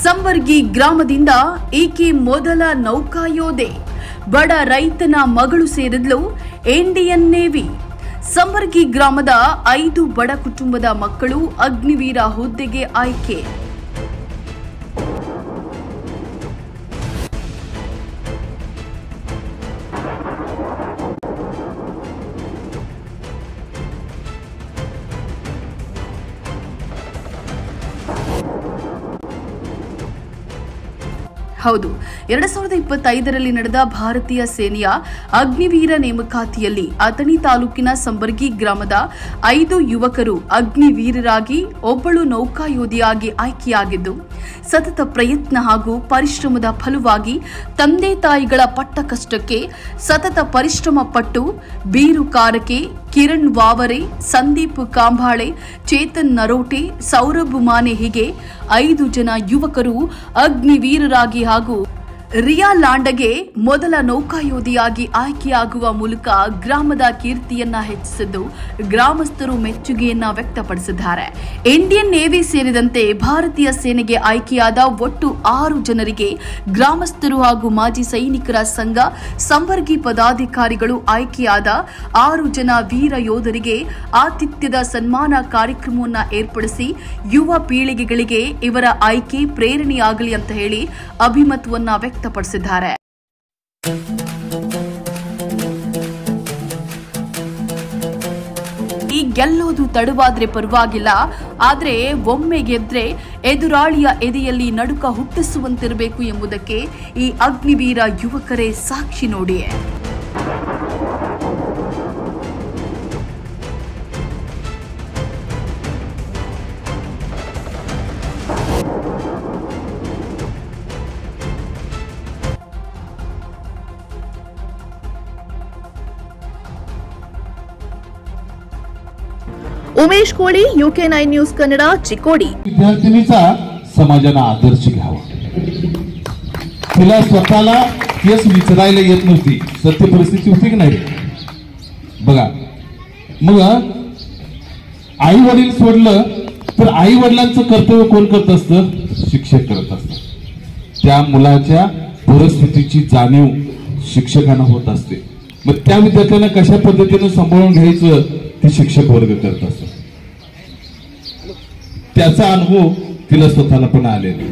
ಸಂಬರ್ಗಿ ಗ್ರಾಮದಿಂದ ಈಕೆ ಮೊದಲ ನೌಕಾಯೋಧೆ. ಬಡ ರೈತನ ಮಗಳು ಸೇರಿದ್ಲು ಇಂಡಿಯನ್ ನೇವಿ. ಸಂಬರ್ಗಿ ಗ್ರಾಮದ 5 ಬಡ ಕುಟುಂಬದ ಮಕ್ಕಳು ಅಗ್ನಿವೀರ ಹುದ್ದೆಗೆ ಆಯ್ಕೆ. ಹೌದು, 2025ರಲ್ಲಿ ನಡೆದ ಭಾರತೀಯ ಸೇನೆಯ ಅಗ್ನಿವೀರ ನೇಮಕಾತಿಯಲ್ಲಿ ಅಥಣಿ ತಾಲೂಕಿನ ಸಂಬರ್ಗಿ ಗ್ರಾಮದ 5 ಯುವಕರು ಅಗ್ನಿವೀರರಾಗಿ ಒಬ್ಬಳು ನೌಕಾಯೋಧಿಯಾಗಿ ಆಯ್ಕೆಯಾಗಿದ್ದು, ಸತತ ಪ್ರಯತ್ನ ಹಾಗೂ ಪರಿಶ್ರಮದ ಫಲವಾಗಿ ತಂದೆ ತಾಯಿಗಳ ಪಟ್ಟ ಕಷ್ಟಕ್ಕೆ ಸತತ ಪರಿಶ್ರಮ ಪಟ್ಟು ಬೀರು ಕಾರಕೆ, ಕಿರಣ್ ವಾವರೆ, ಸಂದೀಪ್ ಕಾಂಬಾಳೆ, ಚೇತನ್ ನರೋಟೆ, ಸೌರಭ್ ಮಾನೆ ಹೀಗೆ 5 ಜನ ಯುವಕರು ಅಗ್ನಿವೀರರಾಗಿ ಹಾಗೂ ರಿಯಾ ಲಾಂಡಗೆ ಮೊದಲ ನೌಕಾಯೋಧಿಯಾಗಿ ಆಯ್ಕೆಯಾಗುವ ಮೂಲಕ ಗ್ರಾಮದ ಕೀರ್ತಿಯನ್ನ ಹೆಚ್ಚಿಸಿದ್ದು ಗ್ರಾಮಸ್ಥರು ಮೆಚ್ಚುಗೆಯನ್ನ ವ್ಯಕ್ತಪಡಿಸಿದ್ದಾರೆ. ಇಂಡಿಯನ್ ನೇವಿ ಸೇರಿದಂತೆ ಭಾರತೀಯ ಸೇನೆಗೆ ಆಯ್ಕೆಯಾದ ಒಟ್ಟು 6 ಜನರಿಗೆ ಗ್ರಾಮಸ್ಥರು ಹಾಗೂ ಮಾಜಿ ಸೈನಿಕರ ಸಂಘ ಸಂಬರ್ಗಿ ಪದಾಧಿಕಾರಿಗಳು ಆಯ್ಕೆಯಾದ 6 ಜನ ವೀರ ಯೋಧರಿಗೆ ಆತಿಥ್ಯದ ಸನ್ಮಾನ ಕಾರ್ಯಕ್ರಮವನ್ನು ಏರ್ಪಡಿಸಿ ಯುವ ಪೀಳಿಗೆಗಳಿಗೆ ಇವರ ಆಯ್ಕೆ ಪ್ರೇರಣೆಯಾಗಲಿ ಅಂತ ಹೇಳಿ ಅಭಿಮತವನ್ನ ವ್ಯಕ್ತಪಡಿಸಿದ್ದಾರೆ. ಈ ಗೆಲ್ಲೋದು ತಡವಾದ್ರೆ ಪರವಾಗಿಲ್ಲ, ಆದ್ರೆ ಒಮ್ಮೆ ಗೆದ್ರೆ ಎದುರಾಳಿಯ ಎದೆಯಲ್ಲಿ ನಡುಕ ಹುಟ್ಟಿಸುವಂತಿರಬೇಕು ಎಂಬುದಕ್ಕೆ ಈ ಅಗ್ನಿವೀರ ಯುವಕರೇ ಸಾಕ್ಷಿ ನೋಡಿ. उमेश कोळी, UK9 न्यूज कन्नड, चिकोडी. विद्यार्थिनीचा समाजाने आदर्श घ्यावा. तिला स्वतःला केस विचारायला येत नव्हती, सत्य परिस्थिती होती की नाही बघा. मग आई वडील सोडलं तर आई वडिलांचं कर्तव्य कोण करत असतं? शिक्षक करत असतात. त्या मुलाच्या परिस्थितीची जाणीव शिक्षकांना होत असते. मग त्या विद्यार्थ्यांना कशा पद्धतीने सांभाळून घ्यायचं ते शिक्षक वर्ग करत असतात. त्याचा अनुभव तिला स्वतःला पण आलेला.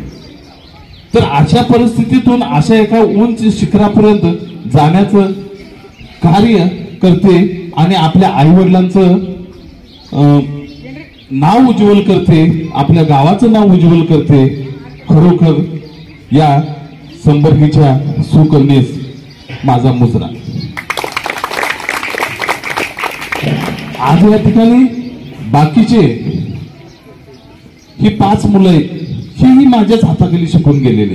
तर अशा परिस्थितीतून अशा एका उंच शिखरापर्यंत जाण्याचं कार्य करते आणि आपल्या आई वडिलांचं नाव उज्ज्वल करते, आपल्या गावाचं नाव उज्ज्वल करते. खरोखर या संबर्गीच्या सुकन्येस माझा मुजरा. आज या ठिकाणी बाकीचे ही 5 मुलं आहेत, ही माझ्याच हाताखाली शिकून गेलेले.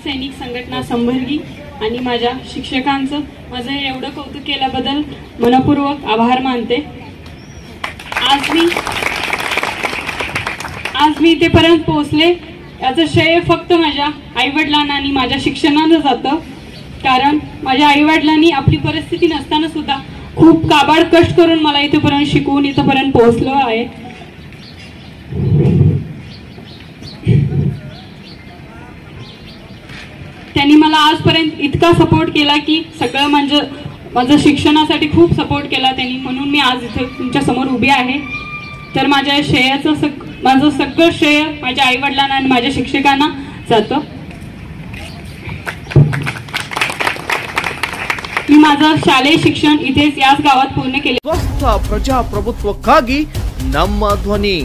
सैनिक संघटना संबर्गी आणि माझ्या शिक्षकांचं माझं एवढं कौतुक केल्याबद्दल मनपूर्वक आभार मानते. आज मी इथेपर्यंत पोहोचले याचं श्रेय फक्त माझ्या आईवडिलांना आणि माझ्या शिक्षणानं जातं. कारण माझ्या आईवडिलांनी आपली परिस्थिती नसताना सुद्धा खूप काबाड कष्ट करून मला इथेपर्यंत शिकवून इथेपर्यंत पोहोचलो आहे. त्यांनी मला आजपर्यंत इतका सपोर्ट केला की सगळं म्हणजे माझं शिक्षणासाठी खूप सपोर्ट केला त्यांनी, म्हणून मी आज इथे तुमच्या समोर उभी आहे. तर माझ्या माझं सगळं श्रेय माझ्या आईवडिलांना आणि माझ्या शिक्षकांना जातं. मी माझं शालेय शिक्षण इथेच याच गावात पूर्ण केले. स्वस्थ प्रजाप्रभुत्वಕ್ಕಾಗಿ ನಮ್ಮ ಧ್ವನಿ.